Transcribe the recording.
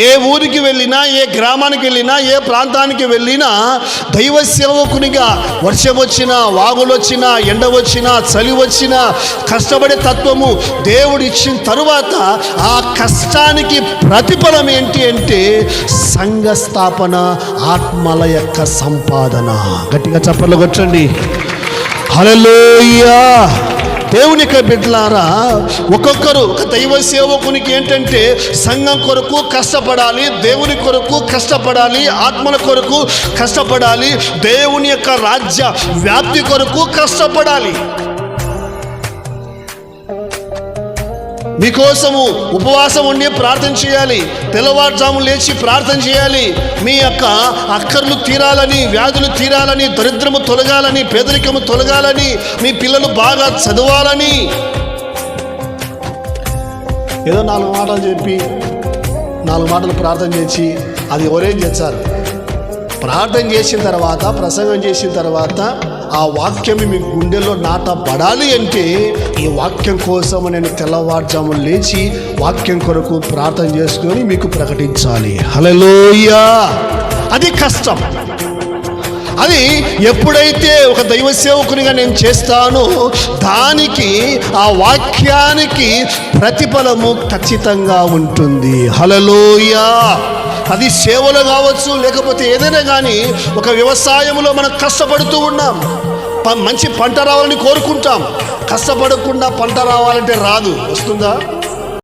ఏ ఊరికి వెళ్ళినా, ఏ గ్రామానికి వెళ్ళినా, ఏ ప్రాంతానికి వెళ్ళినా దైవ సేవకునిగా వర్షం వచ్చినా, వాగులు వచ్చినా, ఎండ వచ్చినా, చలి వచ్చినా కష్టపడే తత్వము దేవుడు ఇచ్చిన తరువాత ఆ కష్టానికి ప్రతిఫలం ఏంటి అంటే సంఘ స్థాపన, ఆత్మల యొక్క సంపాదన. గట్టిగా చప్పట్లు కొట్టండి. హల్లెలూయా. దేవుని యొక్క బిడ్డలారా, ఒక్కొక్కరు ఒక దైవ సేవకునికి ఏంటంటే సంఘం కొరకు కష్టపడాలి, దేవుని కొరకు కష్టపడాలి, ఆత్మల కొరకు కష్టపడాలి, దేవుని యొక్క రాజ్య వ్యాప్తి కొరకు కష్టపడాలి. మీకోసము ఉపవాసం ఉండి ప్రార్థన చేయాలి, తెల్లవారుజాము లేచి ప్రార్థన చేయాలి. మీ యొక్క అక్కర్లు తీరాలని, వ్యాధులు తీరాలని, దరిద్రము తొలగాలని, పేదరికము తొలగాలని, మీ పిల్లలు బాగా చదవాలని. ఏదో 4 మాటలు చెప్పి 4 మాటలు ప్రార్థన చేసి అది ఎవరేం చేస్తారు? ప్రార్థన చేసిన తర్వాత, ప్రసంగం చేసిన తర్వాత ఆ వాక్యం మీ గుండెల్లో నాటబడాలి అంటే ఈ వాక్యం కోసం నేను తెల్లవారుజాము లేచి వాక్యం కొరకు ప్రార్థన చేసుకొని మీకు ప్రకటించాలి. హల్లెలూయా. అది కష్టం. అది ఎప్పుడైతే ఒక దైవ సేవకునిగా నేను చేస్తానో దానికి, ఆ వాక్యానికి ప్రతిఫలము ఖచ్చితంగా ఉంటుంది. హల్లెలూయా. అది సేవలు కావచ్చు, లేకపోతే ఏదైనా కానీ ఒక వ్యవసాయంలో మనం కష్టపడుతూ ఉన్నాం, మంచి పంట రావాలని కోరుకుంటాం. కష్టపడకుండా పంట రావాలంటే రాదు. వస్తుందా?